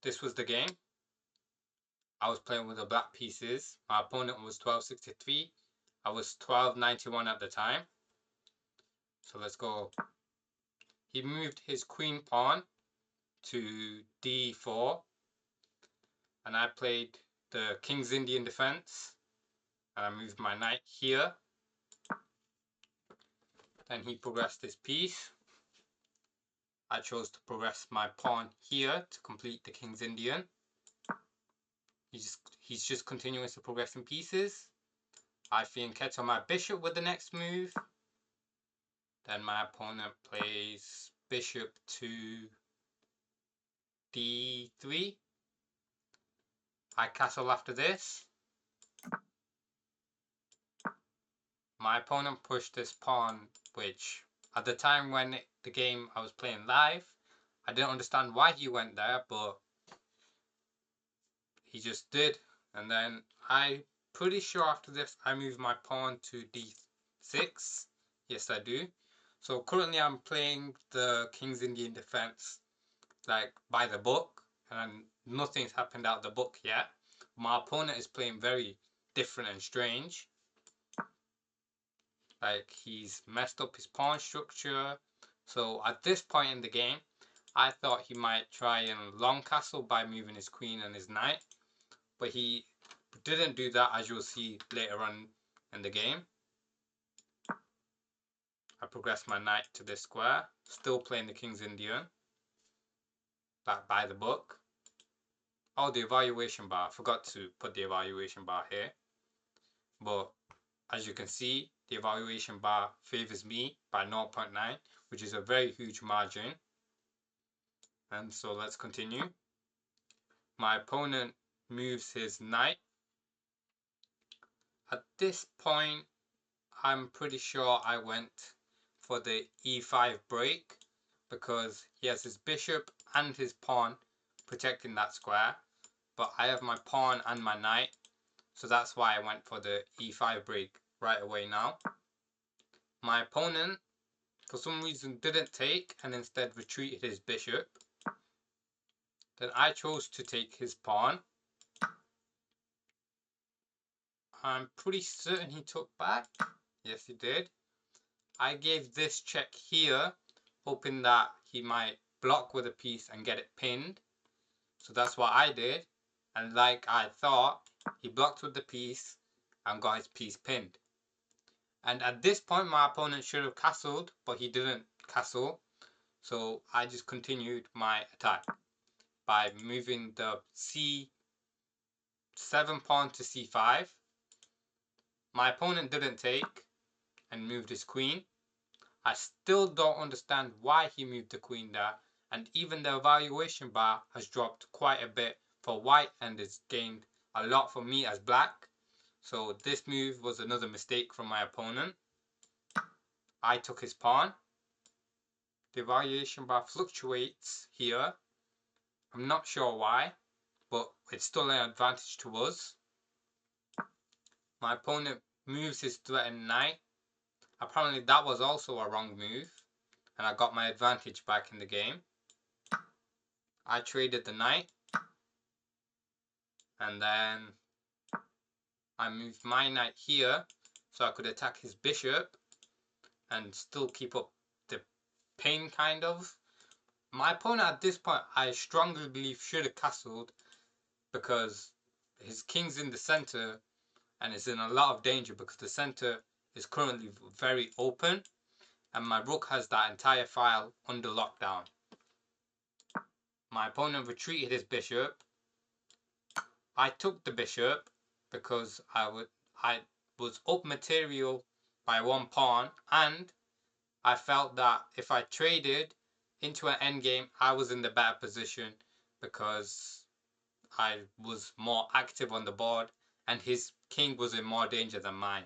This was the game. I was playing with the black pieces. My opponent was 1263. I was 1291 at the time. So let's go. He moved his queen pawn to d4. And I played the King's Indian defense. And I moved my knight here. Then he progressed this piece. I chose to progress my pawn here to complete the King's Indian. He's just continuing to progress in pieces. I fianchetto my bishop with the next move. Then my opponent plays bishop to d3. I castle after this. My opponent pushed this pawn, which at the time when the game I was playing live, I didn't understand why he went there, but he just did. And then I'm pretty sure after this I move my pawn to d6. Yes, I do. So currently I'm playing the King's Indian defense like by the book, and nothing's happened out of the book yet. My opponent is playing very different and strange. Like, he's messed up his pawn structure. So at this point in the game, I thought he might try and long castle by moving his queen and his knight, but he didn't do that, as you'll see later on in the game. I progressed my knight to this square, still playing the King's Indian, back by the book. Oh, the evaluation bar. I forgot to put the evaluation bar here. But as you can see, the evaluation bar favors me by 0.9, which is a very huge margin. And so let's continue. My opponent moves his knight. At this point, I'm pretty sure I went for the e5 break because he has his bishop and his pawn protecting that square, but I have my pawn and my knight, so that's why I went for the e5 break right away now. My opponent, for some reason, didn't take and instead retreated his bishop. Then I chose to take his pawn. I'm pretty certain he took back. Yes, he did. I gave this check here, hoping that he might block with a piece and get it pinned. So that's what I did. And like I thought, he blocked with the piece and got his piece pinned. And at this point, my opponent should have castled, but he didn't castle. So I just continued my attack by moving the c7 pawn to c5. My opponent didn't take and moved his queen. I still don't understand why he moved the queen there, and even the evaluation bar has dropped quite a bit for white and it's gained a lot for me as black. So this move was another mistake from my opponent. I took his pawn. The evaluation bar fluctuates here. I'm not sure why, but it's still an advantage to us. My opponent moves his threatened knight. Apparently that was also a wrong move, and I got my advantage back in the game. I traded the knight, and then I moved my knight here so I could attack his bishop and still keep up the pin, kind of. My opponent at this point, I strongly believe, should have castled because his king's in the center and is in a lot of danger because the center is currently very open and my rook has that entire file under lockdown. My opponent retreated his bishop. I took the bishop because I was up material by one pawn, and I felt that if I traded into an endgame, I was in the better position because I was more active on the board and his king was in more danger than mine.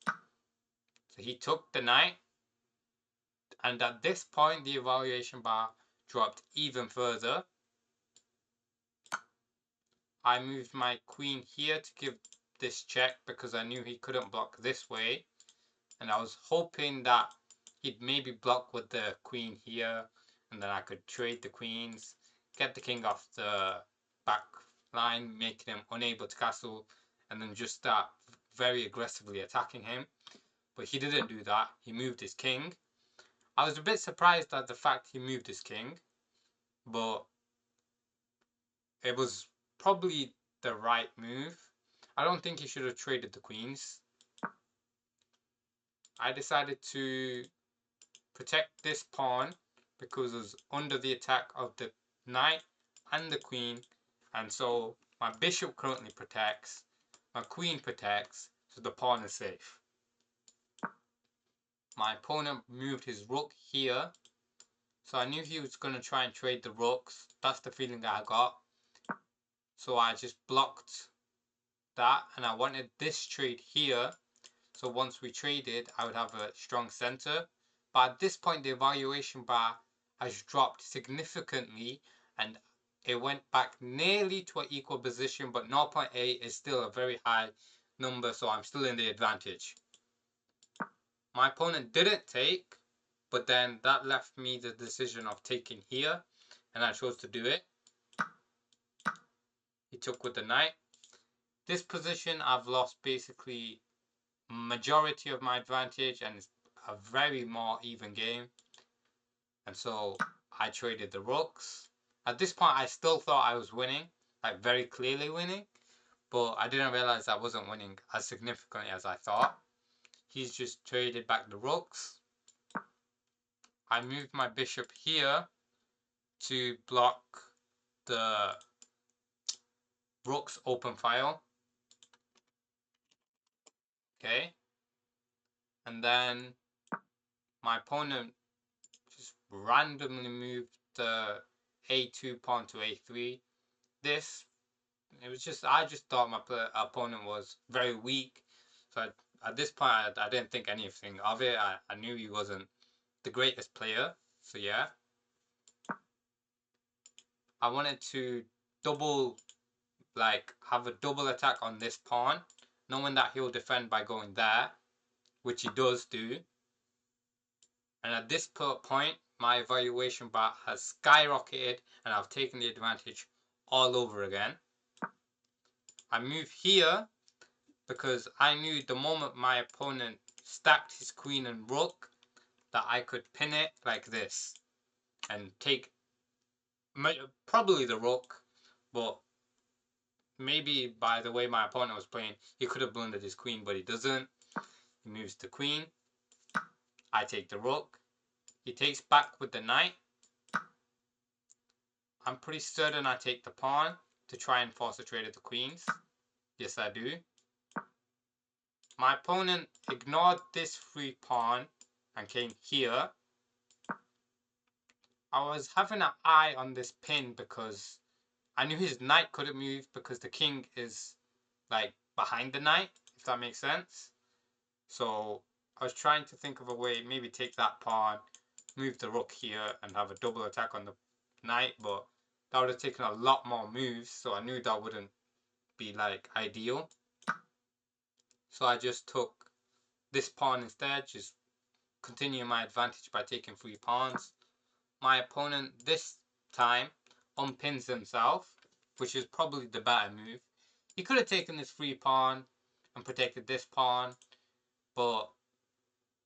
So he took the knight, and at this point the evaluation bar dropped even further. I moved my queen here to give this check because I knew he couldn't block this way, and I was hoping that he'd maybe block with the queen here and then I could trade the queens get the king off the back line, making him unable to castle, and then just start very aggressively attacking him. But he didn't do that. He moved his king. I was a bit surprised at the fact he moved his king, but it was probably the right move. I don't think he should have traded the queens. I decided to protect this pawn because it was under the attack of the knight and the queen, and so my bishop currently protects, my queen protects, so the pawn is safe. My opponent moved his rook here, so I knew he was going to try and trade the rooks. That's the feeling that I got. So I just blocked that, and I wanted this trade here, so once we traded I would have a strong center. But at this point the evaluation bar has dropped significantly and it went back nearly to an equal position, but 0.8 is still a very high number, so I'm still in the advantage. My opponent didn't take, but then that left me the decision of taking here, and I chose to do it. He took with the knight. This position I've lost basically majority of my advantage, and it's a very more even game, and so I traded the rooks. At this point I still thought I was winning, like very clearly winning, but I didn't realize I wasn't winning as significantly as I thought. He's just traded back the rooks. I moved my bishop here to block the rook's open file. Okay, and then my opponent just randomly moved the a2 pawn to a3. It was just, I just thought my opponent was very weak, so at this point I didn't think anything of it. I knew he wasn't the greatest player, so yeah. I wanted to have a double attack on this pawn, knowing that he'll defend by going there, which he does do. And at this point my evaluation bar has skyrocketed and I've taken the advantage all over again. I move here because I knew the moment my opponent stacked his queen and rook that I could pin it like this and take probably the rook, but maybe by the way my opponent was playing he could have blundered his queen, but he doesn't. He moves the queen, I take the rook, he takes back with the knight. I'm pretty certain I take the pawn to try and force a trade of the queens. Yes, I do. My opponent ignored this free pawn and came here. I was having an eye on this pin because I knew his knight couldn't move because the king is like behind the knight, if that makes sense. So I was trying to think of a way, maybe take that pawn, move the rook here and have a double attack on the knight, but that would have taken a lot more moves, so I knew that wouldn't be like ideal. So I just took this pawn instead, just continuing my advantage by taking 3 pawns. My opponent this time unpins himself, which is probably the better move. He could have taken this 3 pawn and protected this pawn, but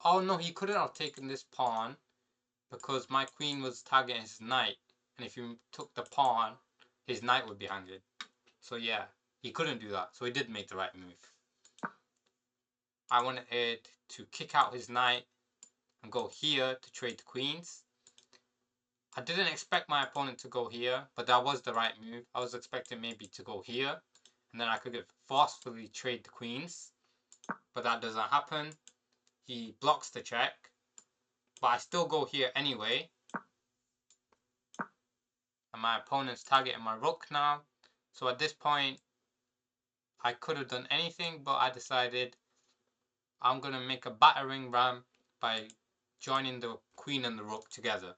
oh no, he couldn't have taken this pawn because my queen was targeting his knight, and if he took the pawn his knight would be hanging. So yeah, he couldn't do that, so he did make the right move. I wanted to kick out his knight and go here to trade the queens. I didn't expect my opponent to go here, but that was the right move. I was expecting maybe to go here, and then I could forcefully trade the queens, but that doesn't happen. He blocks the check, but I still go here anyway. And my opponent's targeting my rook now, so at this point I could have done anything, but I decided I'm going to make a battering ram by joining the queen and the rook together.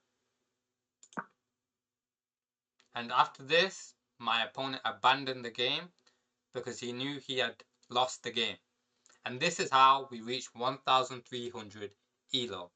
And after this, my opponent abandoned the game because he knew he had lost the game. And this is how we reached 1300 ELO.